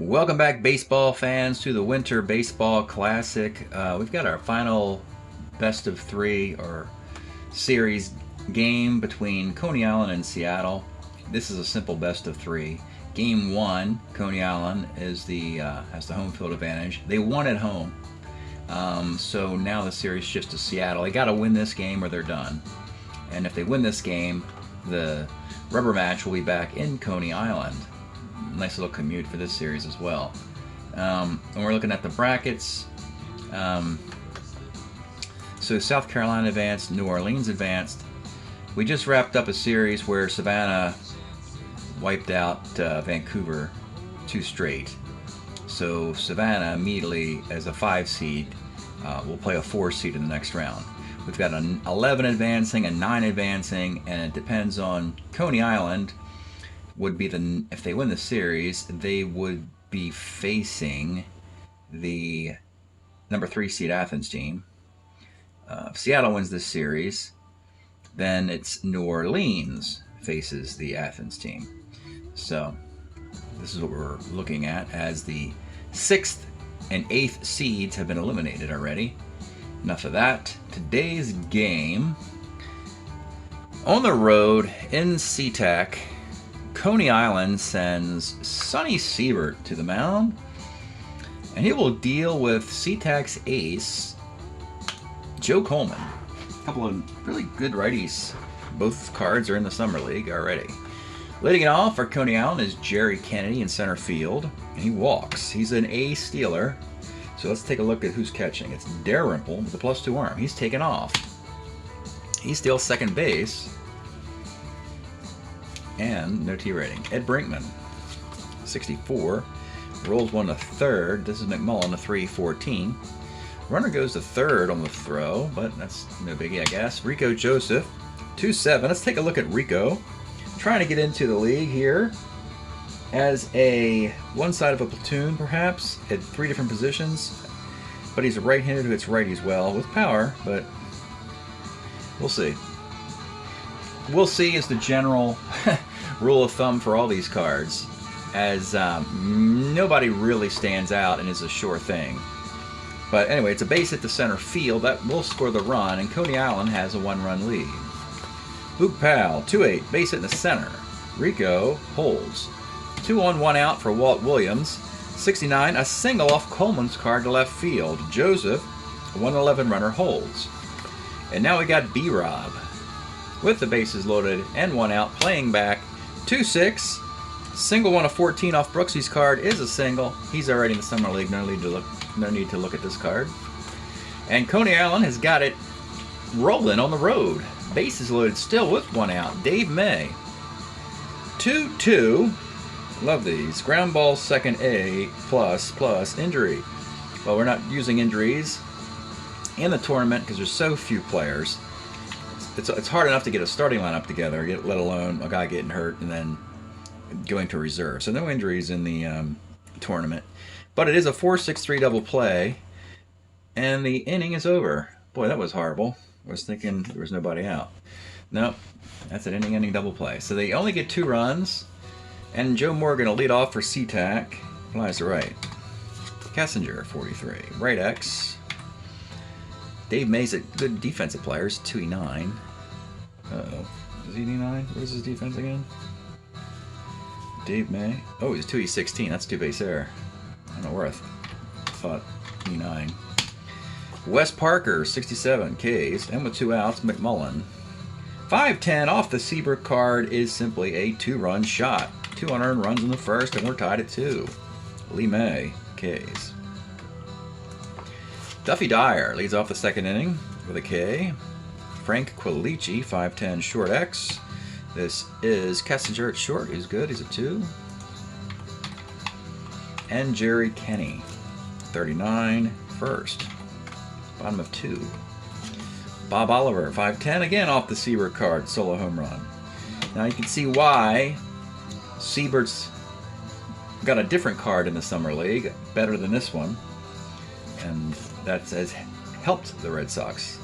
Welcome back, baseball fans, to the Winter Baseball Classic. We've got our final best of three or series game between Coney Island and Seattle. This is a simple best of three. Game one, Coney Island is has the home field advantage. They won at home, so now the series shifts to Seattle. They got to win this game or they're done. And if they win this game, the rubber match will be back in Coney Island. Nice little commute for this series as well. And we're looking at the brackets. So South Carolina advanced, New Orleans advanced. We just wrapped up a series where Savannah wiped out Vancouver 2 straight. So Savannah immediately, as a 5 seed, will play a 4 seed in the next round. We've got an 11 advancing, a 9 advancing, and it depends on Coney Island. Would be if they win the series, they would be facing the number 3 seed Athens team. If Seattle wins this series, then it's New Orleans faces the Athens team. So this is what we're looking at, as the 6th and 8th seeds have been eliminated already. Enough of that. Today's game, on the road in SeaTac, Coney Island sends Sonny Siebert to the mound, and he will deal with SeaTac's ace, Joe Coleman. A couple of really good righties. Both cards are in the Summer League already. Leading it off for Coney Island is Jerry Kennedy in center field, and he walks. He's an A stealer. So let's take a look at who's catching. It's Dalrymple with a +2 arm. He's taken off. He steals second base. And no T rating. Ed Brinkman, 64, rolls one to third. This is McMullen, a 3-14. Runner goes to third on the throw, but that's no biggie, I guess. Rico Joseph, 2-7. Let's take a look at Rico. Trying to get into the league here as one side of a platoon, perhaps, at 3 different positions. But he's a right-hander who hits righties well with power, but we'll see. We'll see is the general rule of thumb for all these cards, as nobody really stands out and is a sure thing. But anyway, it's a base hit to center field. That will score the run, and Coney Island has a 1-run lead. Luke Powell, 2-8, base hit in the center. Rico holds. 2 on, 1 out for Walt Williams. 69, a single off Coleman's card to left field. Joseph, a 111 runner, holds. And now we got B-Rob, with the bases loaded and 1 out, playing back. 2-6, single 1 of 14 off Brooksy's card is a single. He's already in the Summer League. No need to look at this card. And Coney Island has got it rolling on the road. Bases loaded still with 1 out. Dave May. 2-2. Love these. Ground ball second A plus injury. Well, we're not using injuries in the tournament because there's so few players. It's hard enough to get a starting lineup together, let alone a guy getting hurt and then going to reserve. So no injuries in the tournament. But it is a 4-6-3 double play, and the inning is over. Boy, that was horrible. I was thinking there was nobody out. Nope, that's an inning double play. So they only get 2 runs, and Joe Morgan will lead off for SeaTac. Flies to right. Kessinger, 43. Right X. Dave May's a good defensive player. He's 2E9. Uh-oh. Is he E9? Where's his defense again? Dave May. Oh, he's 2E16. That's 2 base error. I don't know where I thought E9. Wes Parker, 67. Ks. And with 2 outs, McMullen. 5-10 off the Siebert card is simply a 2-run shot. 2 unearned runs in the first, and we're tied at 2. Lee May. Ks. Duffy Dyer leads off the second inning with a K. Frank Quilici, 5'10", short X. This is Kessinger at short. He's good. He's a 2. And Jerry Kenny, 39, first. Bottom of 2. Bob Oliver, 5'10", again off the Siebert card. Solo home run. Now you can see why Siebert's got a different card in the Summer League, better than this one. And that has helped the Red Sox,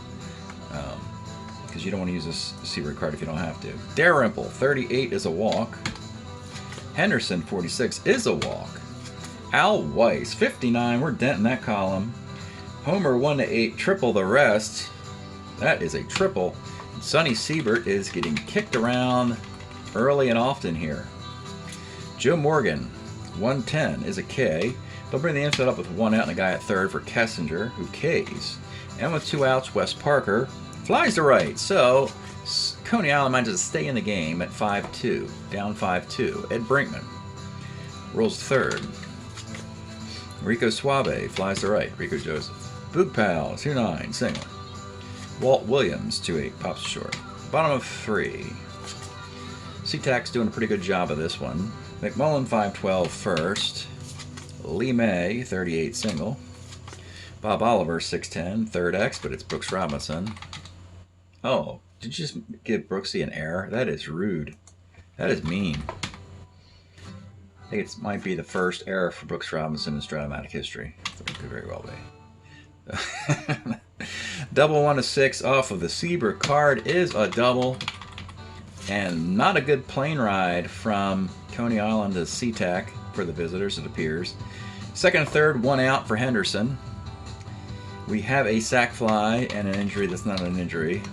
because you don't want to use a Siebert card if you don't have to. Dalrymple, 38 is a walk. Henderson, 46 is a walk. Al Weiss, 59. We're denting that column. Homer 1 to 8, triple the rest. That is a triple. Sonny Siebert is getting kicked around early and often here. Joe Morgan, 110 is a K. They'll bring the infield up with 1 out and a guy at third for Kessinger, who Ks. And with 2 outs, Wes Parker flies to right. So Coney Island manages to stay in the game at 5-2, down 5-2. Ed Brinkman rolls third. Rico Suave flies to right. Rico Joseph. Boog Pal, 2-9, single. Walt Williams, 2-8, pops short. Bottom of 3. SeaTac's doing a pretty good job of this one. McMullen, 5-12, first. Lee May, 38, single. Bob Oliver, 6-10, third X, but it's Brooks Robinson. Oh, did you just give Brooksy an error? That is rude. That is mean. I think it might be the first error for Brooks Robinson in Strat-O-Matic history. It could very well be. Double 1 to 6 off of the Siebert card is a double. And not a good plane ride from Coney Island to SeaTac for the visitors, it appears. Second and third, 1 out for Henderson. We have a sac fly and an injury that's not an injury.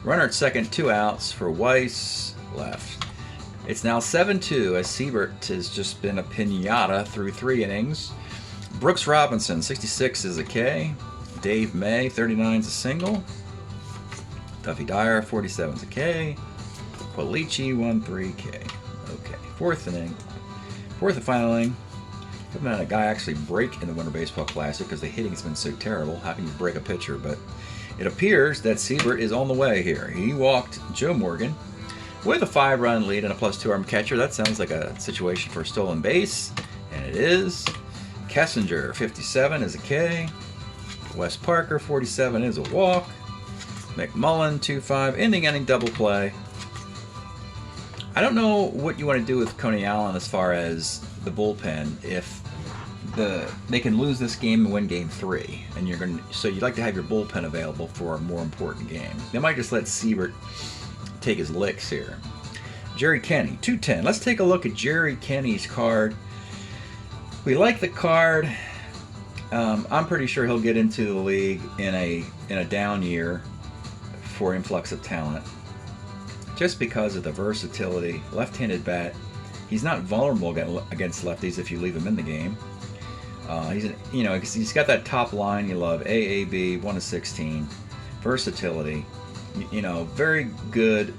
Runner at second, 2 outs for Weiss, left. It's now 7-2 as Siebert has just been a pinata through 3 innings. Brooks Robinson, 66 is a K. Dave May, 39 is a single. Duffy Dyer, 47 is a K. Qualici, 1-3 K. Okay, fourth inning. Fourth and final inning. Haven't had a guy actually break in the Winter Baseball Classic because the hitting's been so terrible. How can you break a pitcher? But it appears that Siebert is on the way here. He walked Joe Morgan with a 5-run lead and a +2 arm catcher. That sounds like a situation for a stolen base, and it is. Kessinger, 57 is a K. Wes Parker, 47 is a walk. McMullen, 2-5, inning double play. I don't know what you want to do with Coney Island as far as the bullpen. If they can lose this game and win game 3, and so you'd like to have your bullpen available for a more important game. They might just let Siebert take his licks here. Jerry Kenny, 210. Let's take a look at Jerry Kenny's card. We like the card. I'm pretty sure he'll get into the league in a down year for influx of talent. Just because of the versatility, left-handed bat. He's not vulnerable against lefties if you leave him in the game. He's got that top line you love, AAB, 1 to 16, versatility. Very good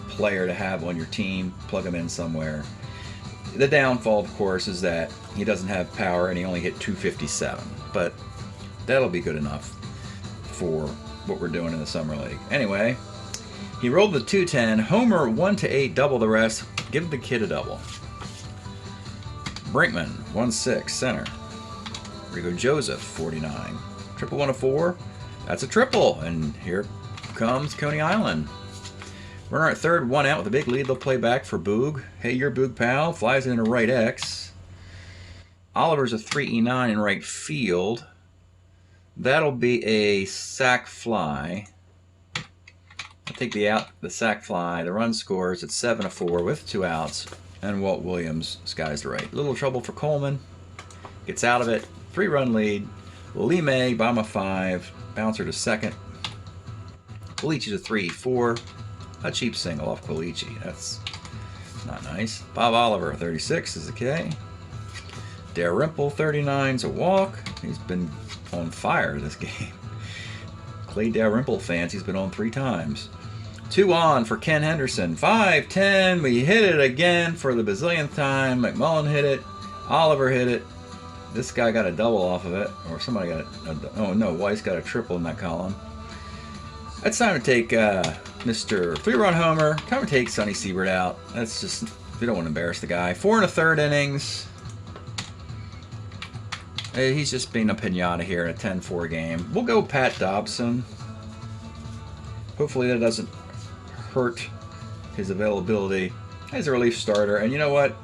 player to have on your team. Plug him in somewhere. The downfall, of course, is that he doesn't have power and he only hit 257. But that'll be good enough for what we're doing in the Summer League. Anyway, he rolled the 210. Homer 1 to 8, double the rest. Give the kid a double. Brinkman, 1-6, center. Rico Joseph, 49. Triple 1 to 4. That's a triple. And here comes Coney Island. Runner at third, 1 out with a big lead. They'll play back for Boog. Hey, your Boog pal. Flies into right X. Oliver's a 3E9 in right field. That'll be a sac fly. I'll take the sac fly. The run scores at 7-4 with 2 outs. And Walt Williams skies to right. Little trouble for Coleman. Gets out of it. 3-run lead. Lee May, bottom of 5. Bouncer to second. Qualici to 3-4. A cheap single off Qualici. That's not nice. Bob Oliver, 36 is a K. Dalrymple, 39 is a walk. He's been on fire this game. Clay Dalrymple fans, he's been on 3 times. 2 on for Ken Henderson. 5-10. We hit it again for the bazillionth time. McMullen hit it. Oliver hit it. This guy got a double off of it. Or somebody got oh no, Weiss got a triple in that column. It's time to take Mr. 3-run homer. Time to take Sonny Siebert out. That's just, we don't want to embarrass the guy. 4 1/3 innings. He's just being a pinata here in a 10-4 game. We'll go Pat Dobson. Hopefully that doesn't hurt his availability as a relief starter. And you know what?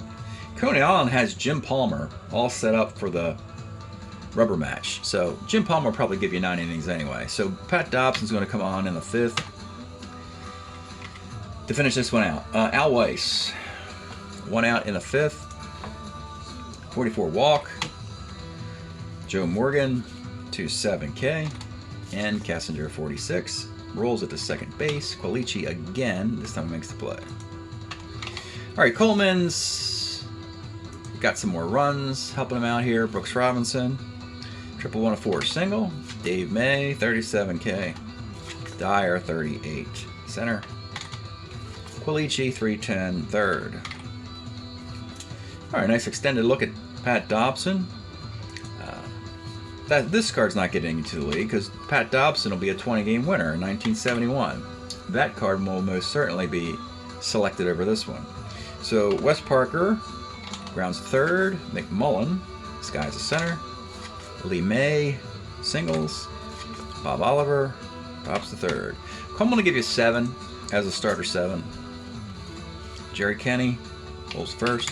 Coney Island has Jim Palmer all set up for the rubber match. So Jim Palmer will probably give you 9 innings anyway. So Pat Dobson's going to come on in the 5th to finish this one out. Al Weiss, 1 out in the 5th. 44 walk. Joe Morgan, 27K. And Cassinger, 46. Rolls at the second base. Quilici again. This time makes the play. All right, Coleman's got some more runs helping him out here. Brooks Robinson, 114 single. Dave May, 37K. Dyer, 38. Center. Quilici, 310, third. All right, nice extended look at Pat Dobson. This card's not getting into the league because Pat Dobson will be a 20-game winner in 1971. That card will most certainly be selected over this one. So Wes Parker grounds third. McMullen, this guy's a center. Lee May, singles. Bob Oliver, tops the third. I'm going to give you 7 as a starter 7. Jerry Kenny holds first.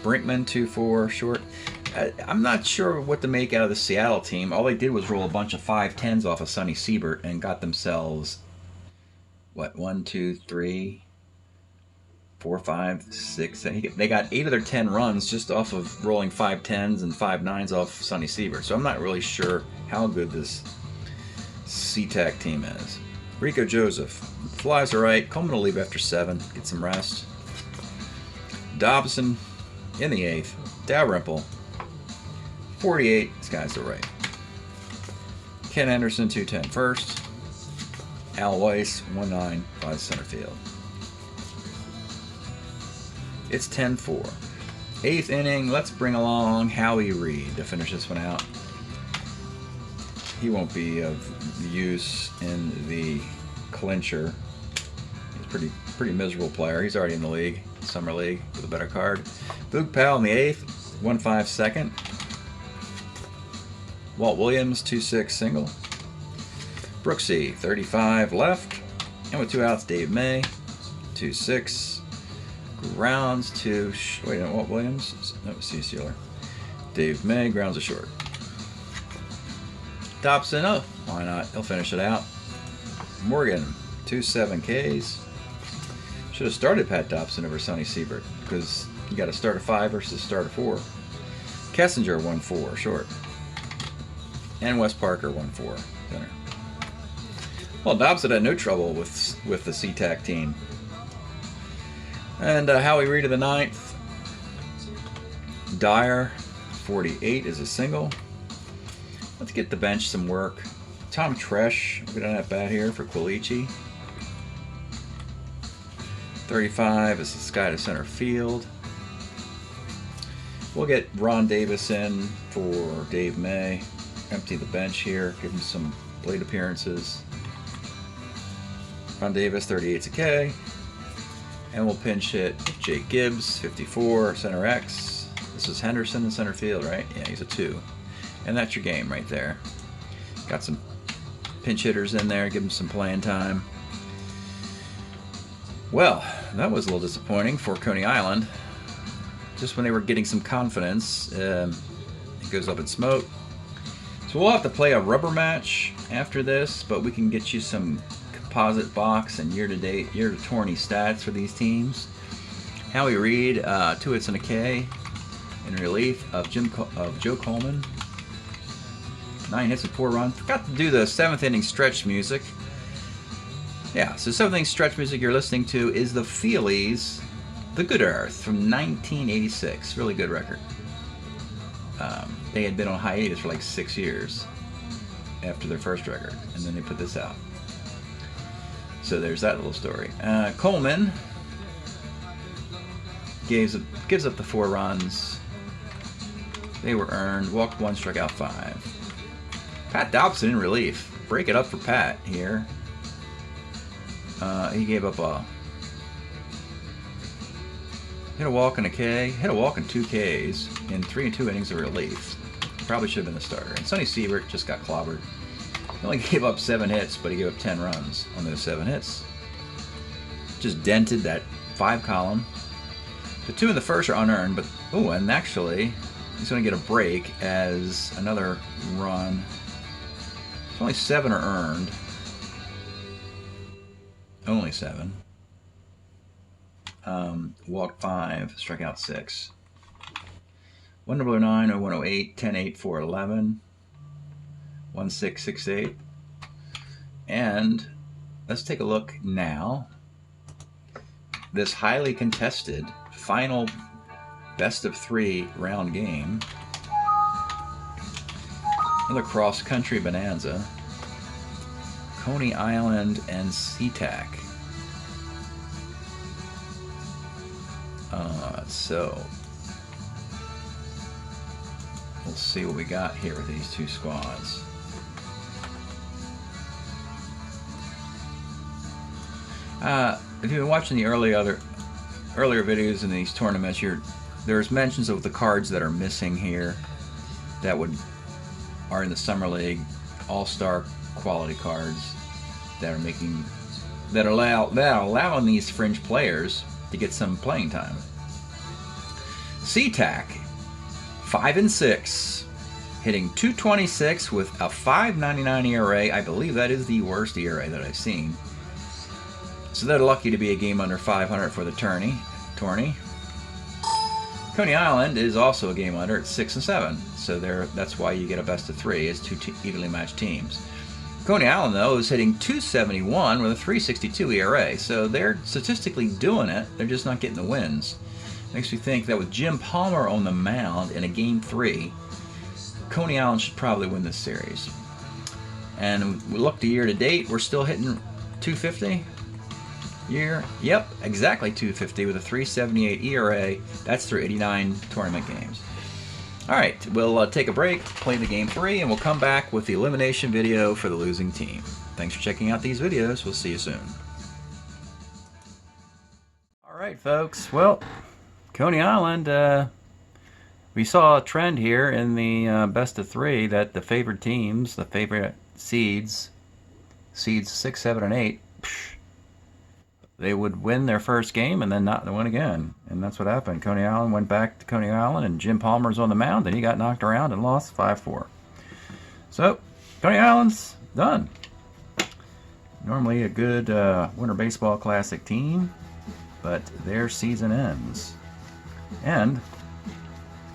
Brinkman, 2-4, short. I'm not sure what to make out of the Seattle team. All they did was roll a bunch of 5-10s off of Sonny Siebert and got themselves, what, 1, 2, 3, 4, 5, 6. They got 8 of their 10 runs just off of rolling 5-10s and 5-9s off Sonny Siebert. So I'm not really sure how good this SeaTac team is. Rico Joseph flies are right. Coleman will leave after 7, get some rest. Dobson in the 8th. Dalrymple, 48. This guy's the right. Ken Anderson, 210 first. Al Weiss, 1-9 by the center field. It's 10-4. 8th inning. Let's bring along Howie Reed to finish this one out. He won't be of use in the clincher. He's a pretty miserable player. He's already in the league, summer league, with a better card. Boog Powell in the 8th, 1-5 second. Walt Williams, 2-6 single. Brooksy, 35 left. And with 2 outs, Dave May, 2-6. Grounds to, wait, Walt Williams? No, C. Sealer. Dave May grounds a short. Dobson, oh, why not? He'll finish it out. Morgan, 2-7 Ks. Should have started Pat Dobson over Sonny Siebert because you got to start a 5 versus start a 4. Kessinger, 1-4 short. And Wes Parker, 1-4 center. Well, Dobson had no trouble with the SeaTac team. And Howie Reed of the 9th. Dyer, 48 is a single. Let's get the bench some work. Tom Tresh, we don't have bat here for Quilici. 35 is this guy to center field. We'll get Ron Davis in for Dave May. Empty the bench here, give him some plate appearances. Ron Davis, 38's a K. And we'll pinch hit Jake Gibbs, 54, center X. This is Henderson in center field, right? Yeah, he's a 2. And that's your game right there. Got some pinch hitters in there, give them some playing time. Well, that was a little disappointing for Coney Island. Just when they were getting some confidence, it goes up in smoke. So we'll have to play a rubber match after this, but we can get you some composite box and year-to-date, year-to-tourney stats for these teams. Howie Reed, 2 hits and a K in relief of Joe Coleman. 9 hits and 4 runs. Forgot to do the 7th inning stretch music. Yeah, so 7th inning stretch music you're listening to is the Feelies, The Good Earth from 1986. Really good record. They had been on hiatus for like 6 years after their first record, and then they put this out. So there's that little story. Coleman gives up the 4 runs. They were earned. Walked 1, struck out 5. Pat Dobson in relief. Break it up for Pat here. He gave up hit a walk and a K, hit a walk and 2 Ks in 3 and 2 innings of relief. Probably should have been the starter. And Sonny Siebert just got clobbered. He only gave up 7 hits, but he gave up 10 runs on those 7 hits. Just dented that 5 column. The 2 in the first are unearned, but oh, and actually he's going to get a break as another run. So only 7 are earned. Only 7. Walked 5, struck out 6. 109 or 108, 10-8, 411, 1668. And let's take a look now. This highly contested final best of 3 round game. Another cross-country bonanza. Coney Island and SeaTac. So we'll see what we got here with these two squads. If you've been watching the earlier videos in these tournaments, there's mentions of the cards that are missing here that are in the Summer League, all-star quality cards that allowing these fringe players to get some playing time. SeaTac, 5-6, hitting .226 with a 5.99 ERA. I believe that is the worst ERA that I've seen. So they're lucky to be a game under 500 for the tourney. Coney Island is also a game under at 6-7. So that's why you get a best of 3 is 2 evenly matched teams. Coney Island, though, is hitting .271 with a 3.62 ERA. So they're statistically doing it. They're just not getting the wins. Makes me think that with Jim Palmer on the mound in a game 3, Coney Island should probably win this series. And we look to year to date, we're still hitting .250. Yep, exactly .250 with a 3.78 ERA. That's through 89 tournament games. All right, we'll take a break, play the game 3, and we'll come back with the elimination video for the losing team. Thanks for checking out these videos. We'll see you soon. All right, folks. Well, Coney Island, we saw a trend here in the best of 3 that the favored teams, the favorite seeds 6, 7, and 8, they would win their first game and then not win again. And that's what happened. Coney Island went back to Coney Island, and Jim Palmer's on the mound, and he got knocked around and lost 5-4. So, Coney Island's done. Normally a good Winter Baseball Classic team, but their season ends. And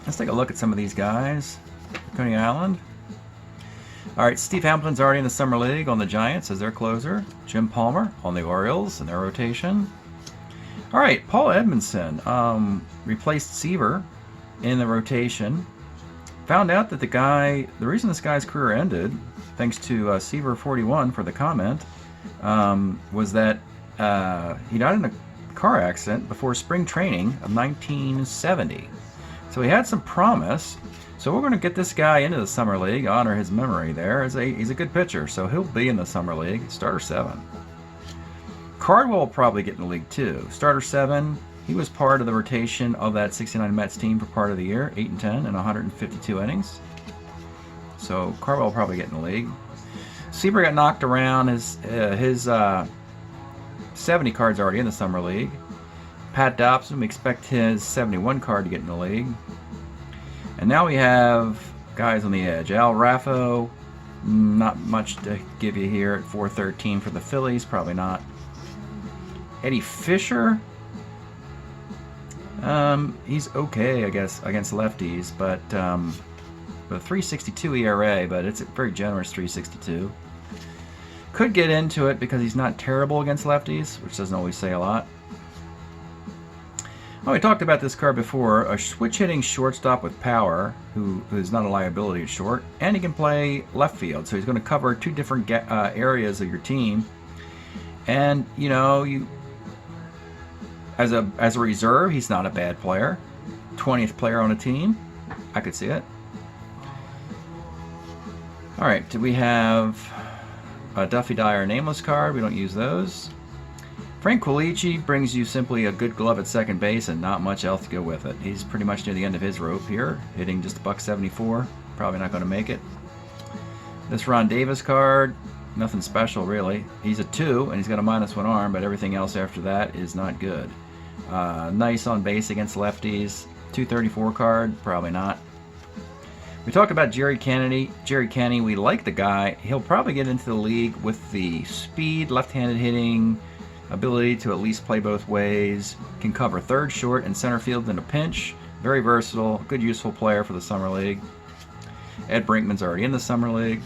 let's take a look at some of these guys. Coney Island. All right, Steve Hamilton's already in the Summer League on the Giants as their closer. Jim Palmer on the Orioles in their rotation. All right, Paul Edmondson replaced Seaver in the rotation. Found out that the reason this guy's career ended, thanks to Seaver 41 for the comment, was that he died in a car accident before spring training of 1970. So he had some promise. So we're going to get this guy into the Summer League, honor his memory there. He's a good pitcher, so he'll be in the Summer League. Starter 7. Cardwell will probably get in the league too. Starter 7. He was part of the rotation of that 69 Mets team for part of the year, 8-10 and 152 innings. So Cardwell will probably get in the league. Seaver got knocked around. His 70 card's already in the Summer League. Pat Dobson, we expect his 71 card to get in the league. And now we have guys on the edge. Al Raffo, not much to give you here at 413 for the Phillies, probably not. Eddie Fisher, he's okay, I guess, against lefties, but with a 3.62 ERA, but it's a very generous 3.62. Could get into it because he's not terrible against lefties, which doesn't always say a lot. Oh, we talked about this card before. A switch-hitting shortstop with power, who is not a liability at short, and he can play left field. So he's going to cover 2 different areas of your team. And as a reserve, he's not a bad player. 20th player on a team, I could see it. All right, do we have a Duffy Dyer nameless card? We don't use those. Frank Quilici brings you simply a good glove at second base and not much else to go with it. He's pretty much near the end of his rope here, hitting just $174. Probably not going to make it. This Ron Davis card, nothing special really. He's a 2 and he's got a -1 arm, but everything else after that is not good. Nice on base against lefties. 234 card, probably not. We talked about Jerry Kennedy. Jerry Kennedy, we like the guy. He'll probably get into the league with the speed, left-handed hitting, ability to at least play both ways, can cover third, short, and center field in a pinch. Very versatile, good useful player for the Summer League. Ed Brinkman's already in the Summer League.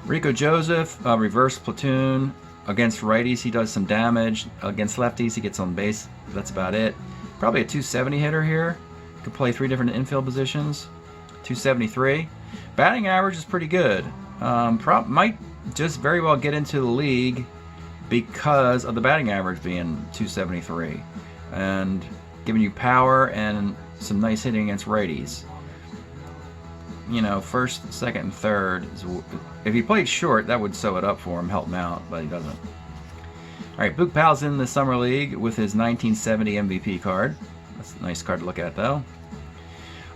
Rico Joseph, reverse platoon. Against righties, he does some damage. Against lefties, he gets on base. That's about it. Probably a 270 hitter here. Could play 3 different infield positions. 273. Batting average is pretty good. Might just very well get into the league because of the batting average being 273 and giving you power and some nice hitting against righties. You know, first, second, and third. If he played short, that would sew it up for him, help him out, but he doesn't. All right, Book Pal's in the Summer League with his 1970 MVP card. That's a nice card to look at, though. All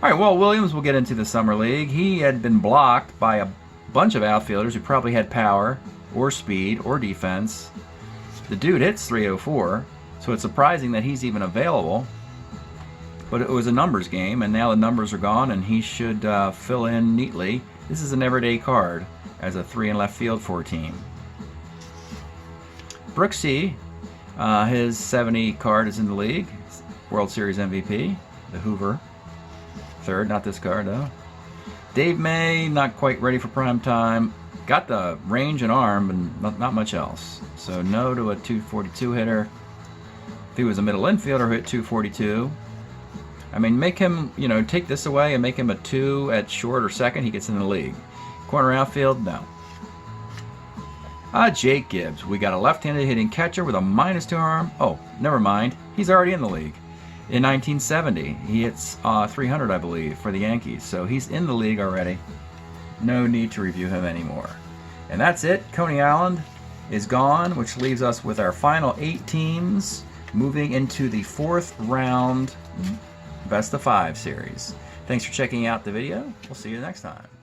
right, Walt Williams will get into the Summer League. He had been blocked by a bunch of outfielders who probably had power or speed or defense. The dude hits 304, so it's surprising that he's even available. But it was a numbers game, and now the numbers are gone, and he should fill in neatly. This is an everyday card as a 3 in left field for a team. Brooksy, his 70 card is in the league. World Series MVP, the Hoover. Third, not this card though. Dave May, not quite ready for prime time. Got the range and arm, but not much else. So no to a 242 hitter. If he was a middle infielder, hit 242. I mean, make him, you know, take this away and make him a 2 at short or second, he gets in the league. Corner outfield, no. Jake Gibbs. We got a left-handed hitting catcher with a -2 arm. Oh, never mind. He's already in the league. In 1970, he hits 300, I believe, for the Yankees. So he's in the league already. No need to review him anymore. And that's it. Coney Island is gone, which leaves us with our final 8 teams moving into the 4th round Best of 5 series. Thanks for checking out the video. We'll see you next time.